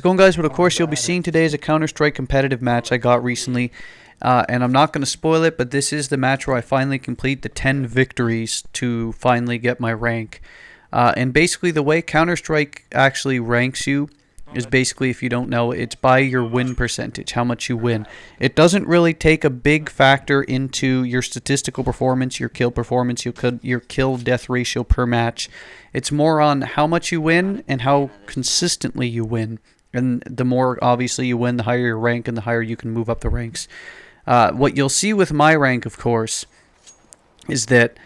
Going, guys, what of course you'll be seeing today is a Counter-Strike competitive match I got recently, and I'm not going to spoil it, but this is the match where I finally complete the 10 victories to finally get my rank. And basically the way Counter-Strike actually ranks you is basically, if you don't know, it's by your win percentage, how much you win. It doesn't really take a big factor into your statistical performance, your kill performance, your kill-death ratio per match. It's more on how much you win and how consistently you win. And the more, obviously, you win, the higher your rank and the higher you can move up the ranks. What you'll see with my rank, of course, is that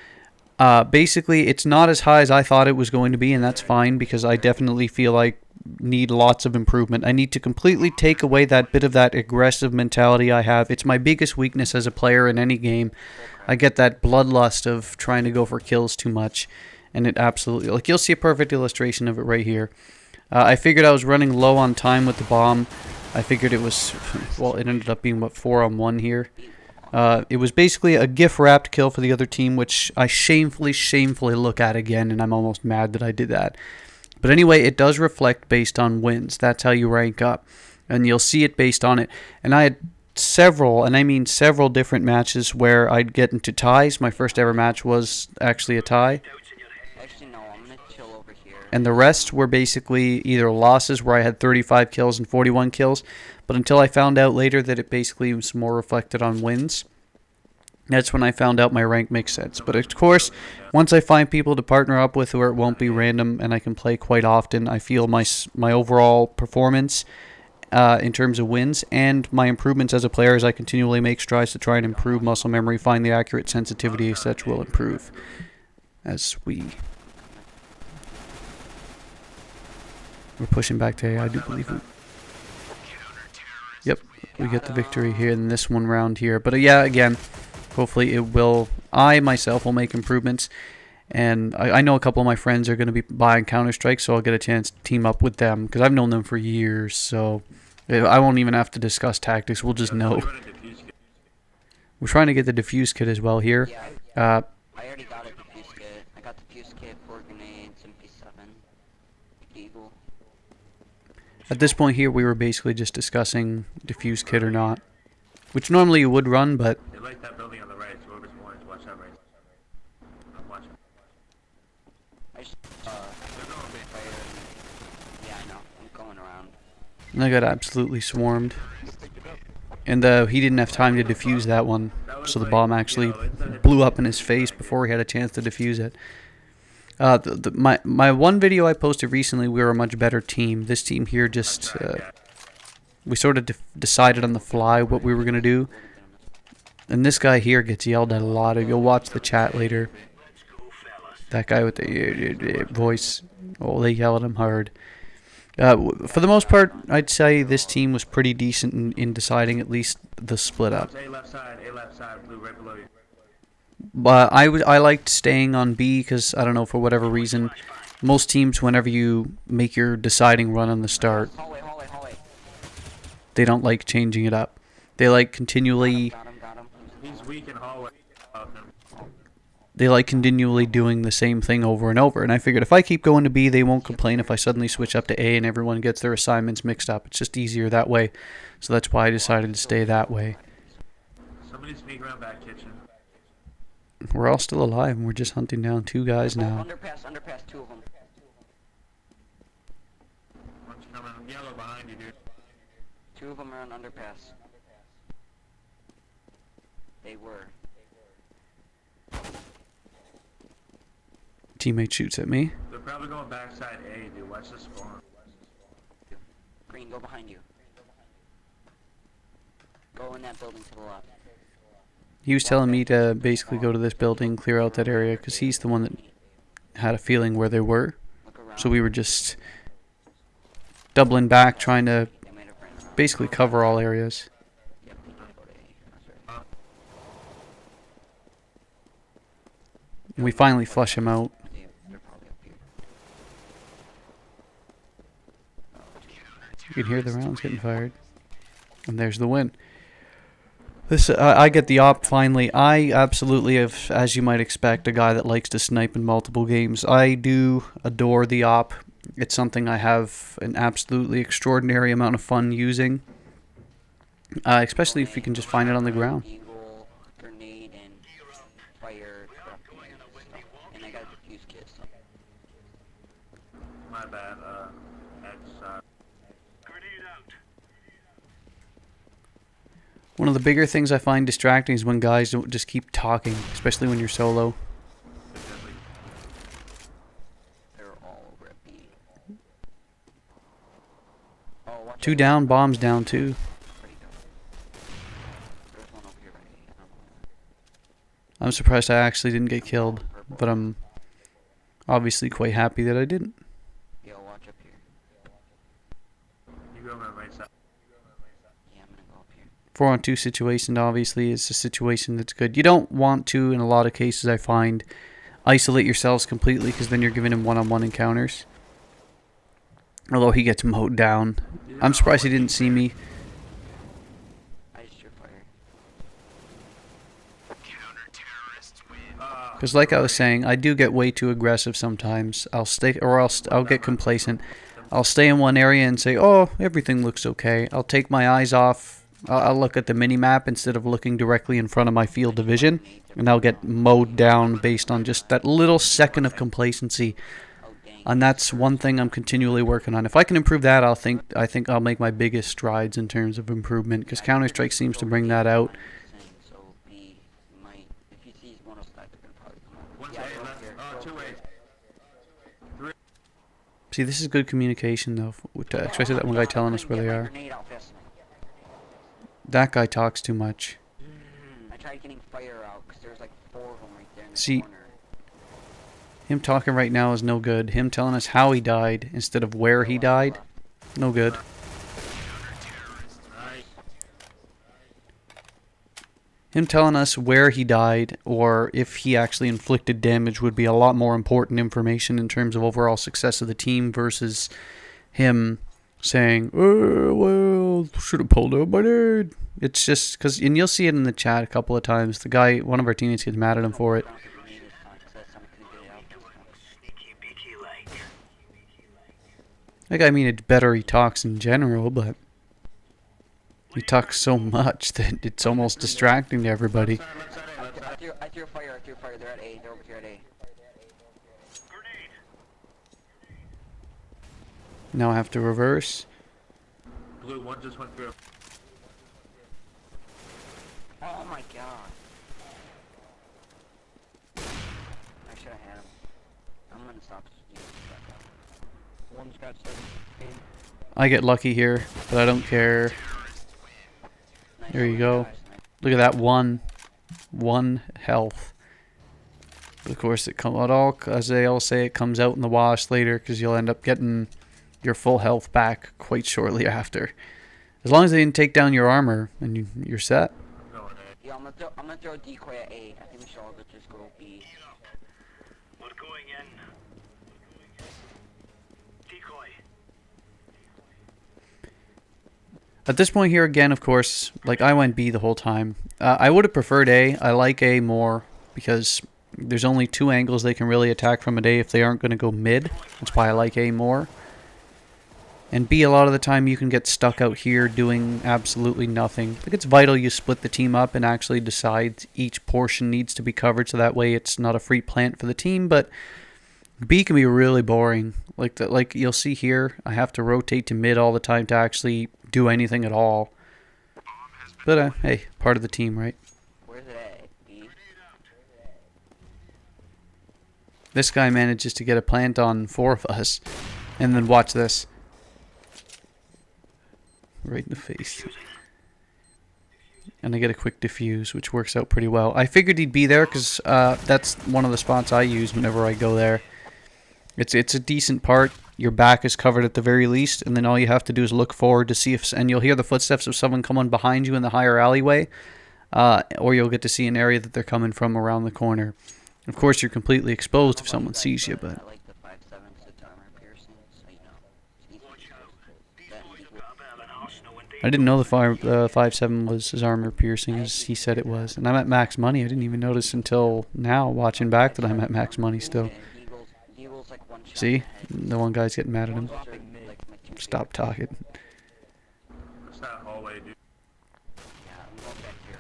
basically it's not as high as I thought it was going to be, and that's fine because I definitely feel I need lots of improvement. I need to completely take away that bit of that aggressive mentality I have. It's my biggest weakness as a player in any game. I get that bloodlust of trying to go for kills too much, and it absolutely, like, you'll see a perfect illustration of it right here. I figured I was running low on time with the bomb. I figured it was, well, it ended up being, what, 4-on-1 here. It was basically a GIF-wrapped kill for the other team, which I shamefully look at again, and I'm almost mad that I did that. But anyway, it does reflect based on wins. That's how you rank up. And you'll see it based on it. And I had several, and I mean several different matches where I'd get into ties. My first ever match was actually a tie. Actually, no, I'm gonna chill over here. And the rest were basically either losses where I had 35 kills and 41 kills. But until I found out later that it basically was more reflected on wins, that's when I found out my rank makes sense. But of course, once I find people to partner up with where it won't be random and I can play quite often, I feel my overall performance in terms of wins and my improvements as a player as I continually make strides to try and improve muscle memory, find the accurate sensitivity, etc. will improve as we're pushing back to A, I do believe it. Yep, we get the victory here in this one round here. But yeah, again, hopefully it will, I myself will make improvements. And I know a couple of my friends are going to be buying Counter-Strike, so I'll get a chance to team up with them. Because I've known them for years, so I won't even have to discuss tactics. We'll just know. We're trying to get the defuse kit as well here. I already got a defuse kit. I got the defuse kit, 4 grenades, MP7, Eagle. At this point here, we were basically just discussing defuse kit or not. Which normally you would run, but... They like that building on the right, so whoever's wanting to watch that right. I'm watching. I just, yeah, I know. I'm going around. And I got absolutely swarmed. And he didn't have time to defuse that one. So the bomb actually blew up in his face before he had a chance to defuse it. My one video I posted recently, we were a much better team. This team here just... we sort of decided on the fly what we were going to do. And this guy here gets yelled at a lot. You'll watch the chat later. That guy with the voice. Oh, they yell at him hard. For the most part, I'd say this team was pretty decent in deciding at least the split up. A left side, blue right below you. But I liked staying on B because, I don't know, for whatever reason, most teams, whenever you make your deciding run on the start, Hallway. they don't like changing it up. They like continually... Got him. He's weak in hallway. They like continually doing the same thing over and over. And I figured if I keep going to B, they won't complain if I suddenly switch up to A and everyone gets their assignments mixed up. It's just easier that way. So that's why I decided to stay that way. Somebody sneak around back kitchen. We're all still alive, and we're just hunting down 2 guys now. Underpass, 2 of them. One's coming yellow behind you, dude. 2 of them are on underpass. They were. Teammate shoots at me. They're probably going backside A, dude. Watch the spawn. Green, go behind you. Go in that building to the left. He was telling me to basically go to this building, clear out that area, because he's the one that had a feeling where they were. So we were just doubling back, trying to basically cover all areas. And we finally flush him out. You can hear the rounds getting fired. And there's the win. This I get the op finally. I absolutely have, as you might expect, a guy that likes to snipe in multiple games. I do adore the op. It's something I have an absolutely extraordinary amount of fun using, especially if you can just find it on the ground. Eagle, grenade, and fire trap and stuff. And I got a defuse kit. So. My bad, it's, One of the bigger things I find distracting is when guys don't just keep talking, especially when you're solo. They're all over at B. Oh, watch 2 out. down, bombs down too. Pretty good. There's one over here right here. I'm surprised I actually didn't get killed, but I'm obviously quite happy that I didn't. Yo, watch up here. you go on the right side. Yeah, I'm gonna go up here. 4-on-2 situation obviously is a situation that's good. You don't want to, in a lot of cases I find, isolate yourselves completely because then you're giving him one-on-one encounters. Although he gets mowed down. I'm surprised he didn't see me. I just threw fire. Because like I was saying, I do get way too aggressive sometimes. I'll stay, or I'll get complacent. I'll stay in one area and say, oh, everything looks okay. I'll take my eyes off. I'll look at the mini-map instead of looking directly in front of my field of vision. And I'll get mowed down based on just that little second of complacency. Oh, dang. And that's one thing I'm continually working on. If I can improve that, I think I'll make my biggest strides in terms of improvement. Because Counter-Strike seems to bring that out. So B might, if he sees one of stack, they're probably come over. One Yeah, side, go left, here, two go ways. here. See, this is good communication, though. Especially that one guy telling us where they are. Grenade out fast. That guy talks too much. I tried getting fire out because there's like 4 of them right there in the See, corner. him talking right now is no good. Him telling us how he died instead of where he died, no good. Him telling us where he died or if he actually inflicted damage would be a lot more important information in terms of overall success of the team versus him saying, well, should have pulled out my nade. It's just because, and you'll see it in the chat a couple of times. The guy, one of our teammates gets mad at him for it. Like, I mean, it's better he talks in general, but he talks so much that it's almost distracting to everybody. I threw fire, they're at A, they're over here at A. Now I have to reverse. Blue, one just went through. Oh my god. I should have had him. I'm gonna stop using shotgun. One's got 7. I get lucky here, but I don't care. Nice. There you go. Look at that one health. But of course, it as they all say, it comes out in the wash later because you'll end up getting your full health back quite shortly after. As long as they didn't take down your armor and you're set. I'm going A. Yeah, I'm gonna throw a decoy at A. I think we should all just go B. We're going in. Decoy. At this point here, again, of course, like I went B the whole time. I would have preferred A. I like A more because there's only 2 angles they can really attack from at A if they aren't going to go mid. That's why I like A more. And B, a lot of the time you can get stuck out here doing absolutely nothing. I think it's vital you split the team up and actually decide each portion needs to be covered so that way it's not a free plant for the team. But B can be really boring. Like you'll see here, I have to rotate to mid all the time to actually do anything at all. But hey, part of the team, right? Where's it at? B? This guy manages to get a plant on 4 of us. And then watch this. Right in the face. And I get a quick diffuse, which works out pretty well. I figured he'd be there because that's one of the spots I use whenever I go there. It's a decent part. Your back is covered at the very least, and then all you have to do is look forward to see if, and you'll hear the footsteps of someone coming behind you in the higher alleyway, or you'll get to see an area that they're coming from around the corner. Of course, you're completely exposed if someone sees you, but I like the 5.7 6 armor piercing, so you know. It's easy to use. That and equal. I didn't know the 5.7 was as armor piercing as he said it was. And I'm at max money. I didn't even notice until now, watching back, that I'm at max money still. Eagle's like one shot See? in the head. The one guy's getting mad at him. Those are, like, my two Stop talking. It's that hallway, dude. Yeah, I'm going back here.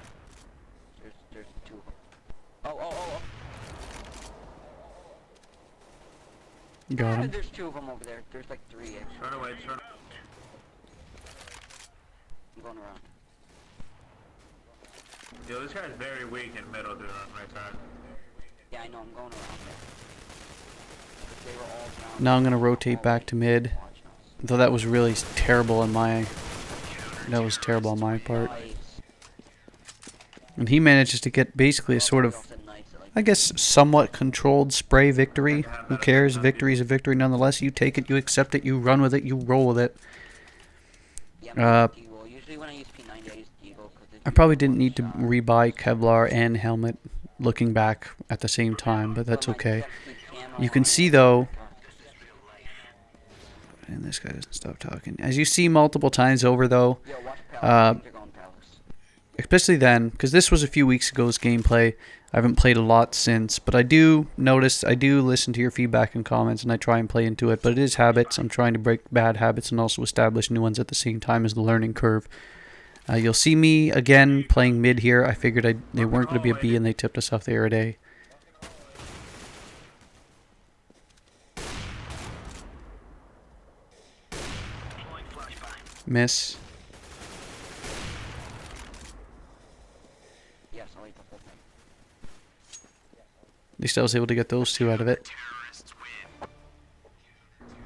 There's two of them. Oh. Got him. There's two of them over there. There's like three actually. Turn away, turn. I'm going around. Yo, this guy's very weak in middle, dude, on right side. Yeah, I know. I'm going around there. But they were all down. Now I'm going to rotate back to mid. Watching us. Though that was really terrible on my... That was terrible on my part. Nice. And he manages to get basically a sort of, I guess, somewhat controlled spray victory. Who cares? Victory is a victory nonetheless. You take it, you accept it, you run with it, you roll with it. Yeah, usually when I use P90, I use Devo. I probably didn't need to rebuy Kevlar and helmet looking back at the same time, but that's okay. You can see though, and this guy doesn't stop talking. As you see multiple times over though, especially then, because this was a few weeks ago's gameplay. I haven't played a lot since, but I do notice, I do listen to your feedback and comments, and I try and play into it. But it is habits. I'm trying to break bad habits and also establish new ones at the same time as the learning curve. You'll see me again playing mid here. I figured they weren't going to be a B, and they tipped us off the air day. Miss. Yes, I'll eat the whole thing. At least I was able to get those two out of it.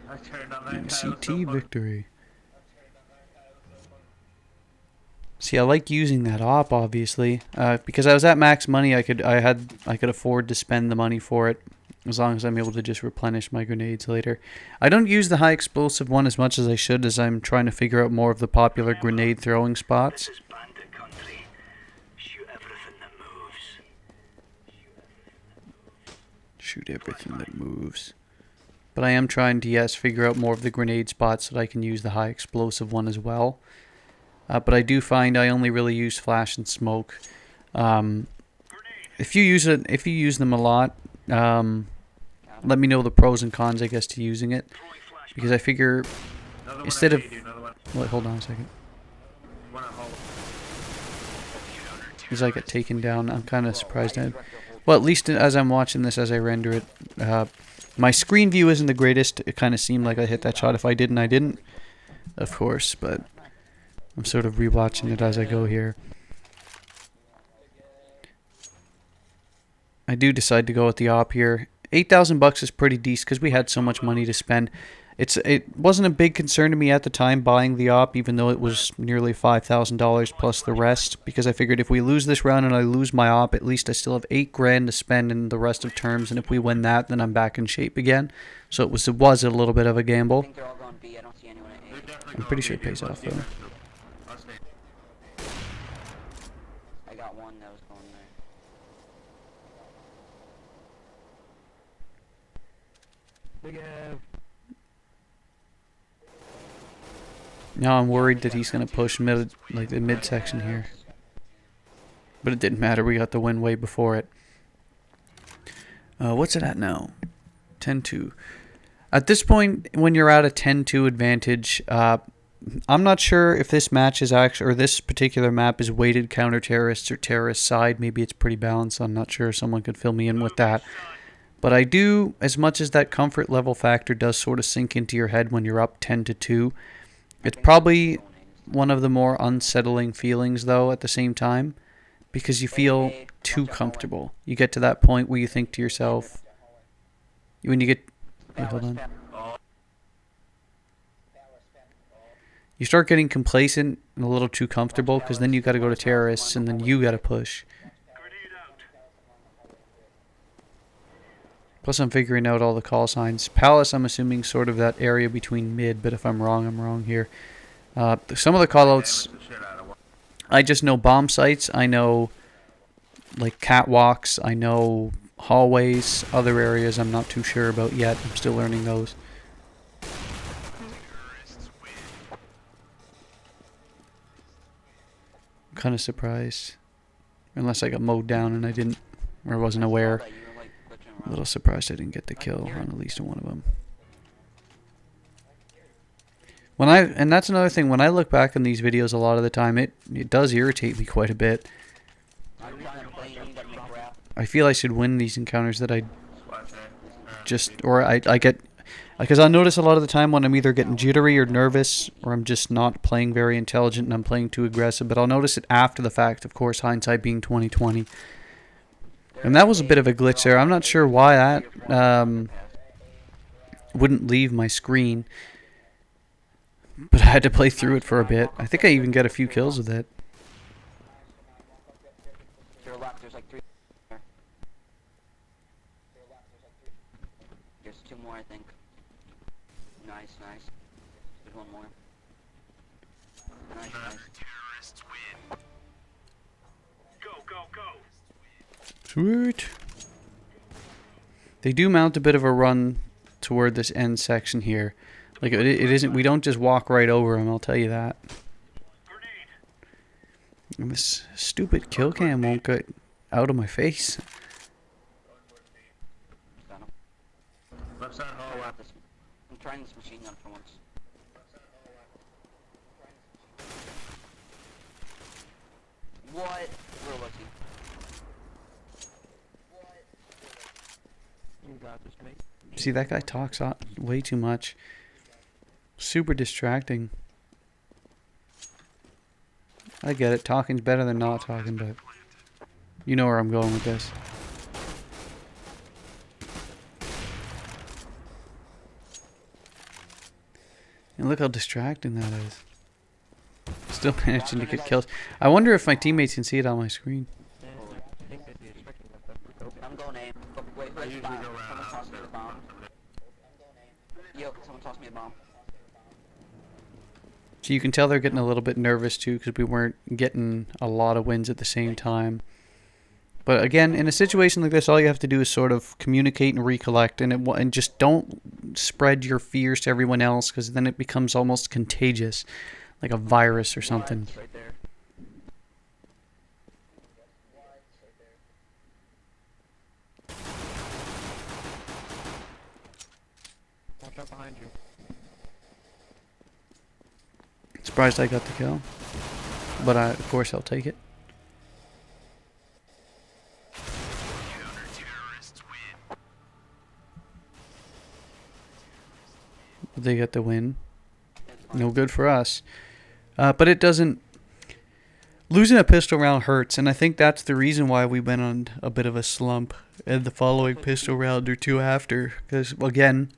I turned on that guy. It was so CT funny. victory. See, I like using that op obviously because I was at max money. I could afford to spend the money for it as long as I'm able to just replenish my grenades later. I don't use the high explosive one as much as I should, as I'm trying to figure out more of the popular grenade throwing spots. This is bandit country. Shoot everything that moves. Shoot everything that moves. But I am trying to, yes, figure out more of the grenade spots so that I can use the high explosive one as well. But I do find I only really use flash and smoke. If you use them a lot, let me know the pros and cons, I guess, to using it. Because I figure Another one instead at of... A, dude, another one. Wait, hold on a second. One at hallway. As I get taken down, I'm kind of surprised at it. Well, at least as I'm watching this, as I render it, my screen view isn't the greatest. It kind of seemed like I hit that shot. If I didn't, I didn't. Of course, but I'm sort of rewatching it as I go here. I do decide to go with the op here. $8,000 is pretty decent because we had so much money to spend. It wasn't a big concern to me at the time buying the op, even though it was nearly $5,000 plus the rest, because I figured if we lose this round and I lose my op, at least I still have $8,000 to spend in the rest of terms, and if we win that, then I'm back in shape again. So it was a little bit of a I gamble. think they're all going B. I don't see anyone at They're A. definitely I'm going pretty B, sure it dude. pays Let's off, see though. them. I'll stay. I got one that was going there. Now I'm worried that he's going to push mid, like the midsection here. But it didn't matter. We got the win way before it. What's it at now? 10-2. At this point, when you're at a 10-2 advantage, I'm not sure if this match is actually, or this particular map is weighted counter-terrorists or terrorist side. Maybe it's pretty balanced. I'm not sure. Someone could fill me in with that. But I do, as much as that comfort level factor does sort of sink into your head when you're up 10-2, it's probably one of the more unsettling feelings, though, at the same time, because you feel too comfortable. You get to that point where you think to yourself, when you get, wait, hold on. You start getting complacent and a little too comfortable, because then you got to go to terrorists, and then you got to push. Grenade out. Plus, I'm figuring out all the call signs. Palace, I'm assuming, sort of that area between mid, but if I'm wrong here. Some of the callouts, Damage the shit out of one. I just know bomb sites. I know, like, catwalks. I know hallways. Other areas I'm not too sure about yet. I'm still learning those. I'm kind of surprised. Unless I got mowed down and I didn't, or wasn't aware. That you were, like, glitching A little surprised I didn't get the kill on at least one of them. And that's another thing, when I look back on these videos a lot of the time, it does irritate me quite a bit. I'm trying to play, you gotta make a rap. I feel I should win these encounters that I Squad set. just, or I get, because I notice a lot of the time when I'm either getting jittery or nervous, or I'm just not playing very intelligent and I'm playing too aggressive, but I'll notice it after the fact, of course, hindsight being 20/20. And that was a bit of a glitch there. I'm not sure why that wouldn't leave my screen, but I had to play through it for a bit. I think I even got a few kills with it. To your left, there's like 3 there. There's 2 more, I think. Nice, nice. There's 1 more. Nice, nice. Go, go, go. Sweet. They do mount a bit of a run toward this end section here. Like it isn't. We don't just walk right over them. I'll tell you that. And this stupid kill cam won't get out of my face. Got him. Left side Oh, hallway. wow, I'm trying this machine gun for once. What? Where was he? You got this, mate. See, that guy talks way too much. Super distracting. I get it. Talking's better than not talking, but you know where I'm going with this. And look how distracting that is. Still managing to get kills. I wonder if my teammates can see it on my screen. I'm going aim. Wait, I wait, usually bomb. go around. Someone toss me the bomb. Yo, someone toss me a bomb. So you can tell they're getting a little bit nervous too, because we weren't getting a lot of wins at the same time. But again, in a situation like this, all you have to do is sort of communicate and recollect, and just don't spread your fears to everyone else, because then it becomes almost contagious, like a virus or something. It's right there. Watch out behind you. Surprised I got the kill, but of course I'll take it. They get the win. No good for us. But it doesn't... Losing a pistol round hurts, and I think that's the reason why we went on a bit of a slump in the following pistol round or two after. Because, again,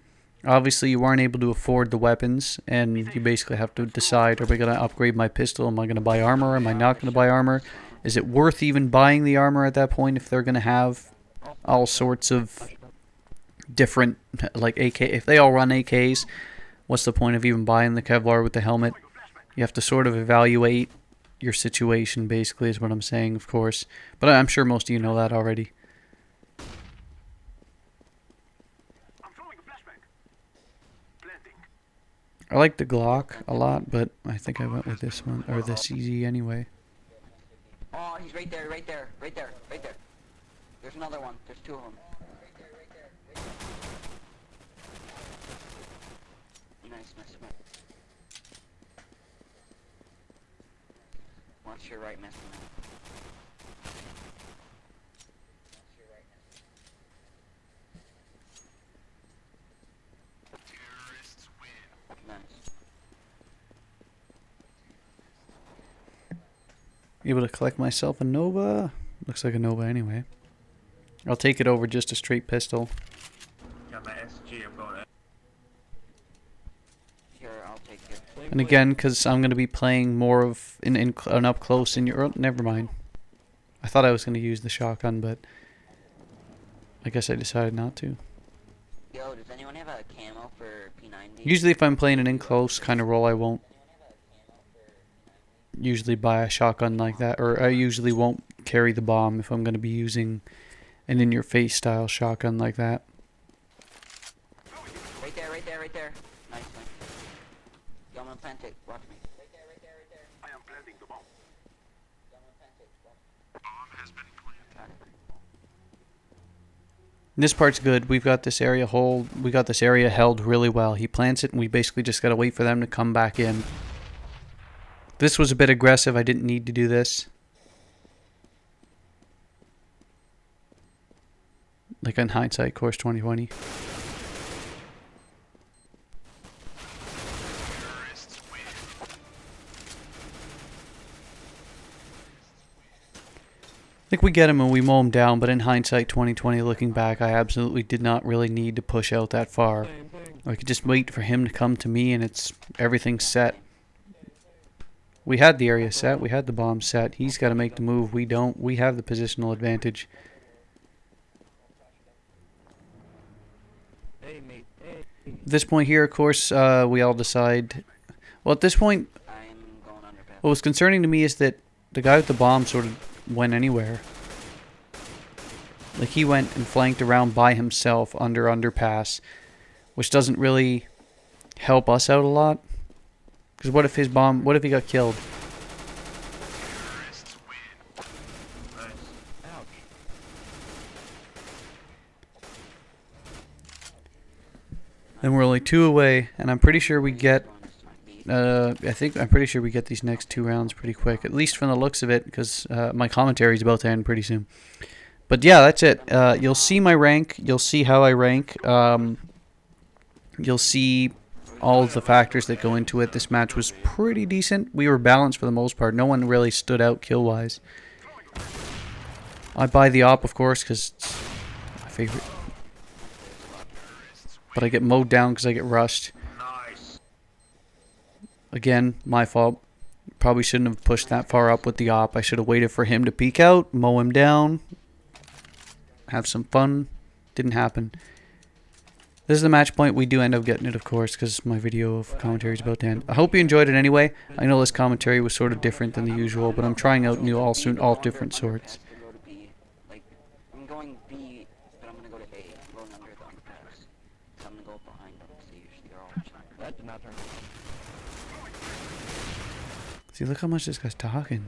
obviously you aren't able to afford the weapons, and you basically have to decide, are we going to upgrade my pistol? Am I going to buy armor? Am I not going to buy armor? Is it worth even buying the armor at that point if they're going to have all sorts of different, like AK? If they all run AKs, what's the point of even buying the Kevlar with the helmet? You have to sort of evaluate your situation, basically, is what I'm saying, of course. But I'm sure most of you know that already. I'm throwing a flashbang. Planting. I like the Glock a lot, but I think I went with this one, or the CZ anyway. Oh, he's right there, right there, right there, right there. There's another one. There's 2 of them. Nice, nice, nice. Watch your right, missing Nice. Able to collect myself a Nova. Looks like a Nova anyway. I'll take it over just a straight pistol. Got my SG. I'm going. Here, I'll take it. And again, because I'm going to be playing more of an up close in your... Oh, never mind. I thought I was going to use the shotgun, but I guess I decided not to. Yo, does anyone have a camo for P90? Usually if I'm playing an in-close kind of role, I won't usually buy a shotgun like that. Or I usually won't carry the bomb if I'm going to be using an in-your-face style shotgun like that. Right there, right there, right there. Nice, nice. Yo, I'm gonna plant it. Watch me. Right there, right there, right there. I am planting the bomb. Yo, I'm gonna plant it. Watch me. Bomb has been planted. Got it. This part's good. We've got this area we got this area held really well. He plants it and we basically just gotta wait for them to come back in. This was a bit aggressive. I didn't need to do this. Like in hindsight, course 2020. I think we get him and we mow him down, but in hindsight 2020, looking back, I absolutely did not really need to push out that far. I could just wait for him to come to me and everything's set. We had the area set, we had the bomb set. He's got to make the move. We don't. We have the positional advantage. At this point here, of course, we all decide. Well, at this point, I'm going underpass. what was concerning to me is that the guy with the bomb sort of went anywhere. Like he went and flanked around by himself under underpass, which doesn't really help us out a lot. Because what if his bomb? What if he got killed? Then we're only 2 away, and I'm pretty sure we get. I'm pretty sure we get these next 2 rounds pretty quick, at least from the looks of it, because my commentary is about to end pretty soon. But yeah, that's it. You'll see my rank. You'll see how I rank. You'll see all of the factors that go into it. This match was pretty decent. We were balanced for the most part. No one really stood out kill-wise. I buy the op, of course, because it's my favorite. But I get mowed down because I get rushed. Nice. Again, my fault. Probably shouldn't have pushed that far up with the op. I should have waited for him to peek out, mow him down, have some fun. Didn't happen. This is the match point. We do end up getting it, of course, because my video of commentary is about to end. I hope you enjoyed it anyway. I know this commentary was sort of different than the usual, but I'm trying out all different sorts. Like, I'm going B, but I'm gonna go to A. I'm going under the underpass. So I'm gonna go behind them, because they usually are all snipers. That did not turn out. See, look how much this guy's talking.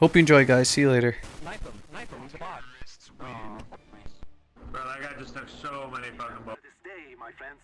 Hope you enjoy, guys. See you later. Knife him, he's a bot. Aw, nice. Bro, that guy just took so many fucking bullets. This day, my friends.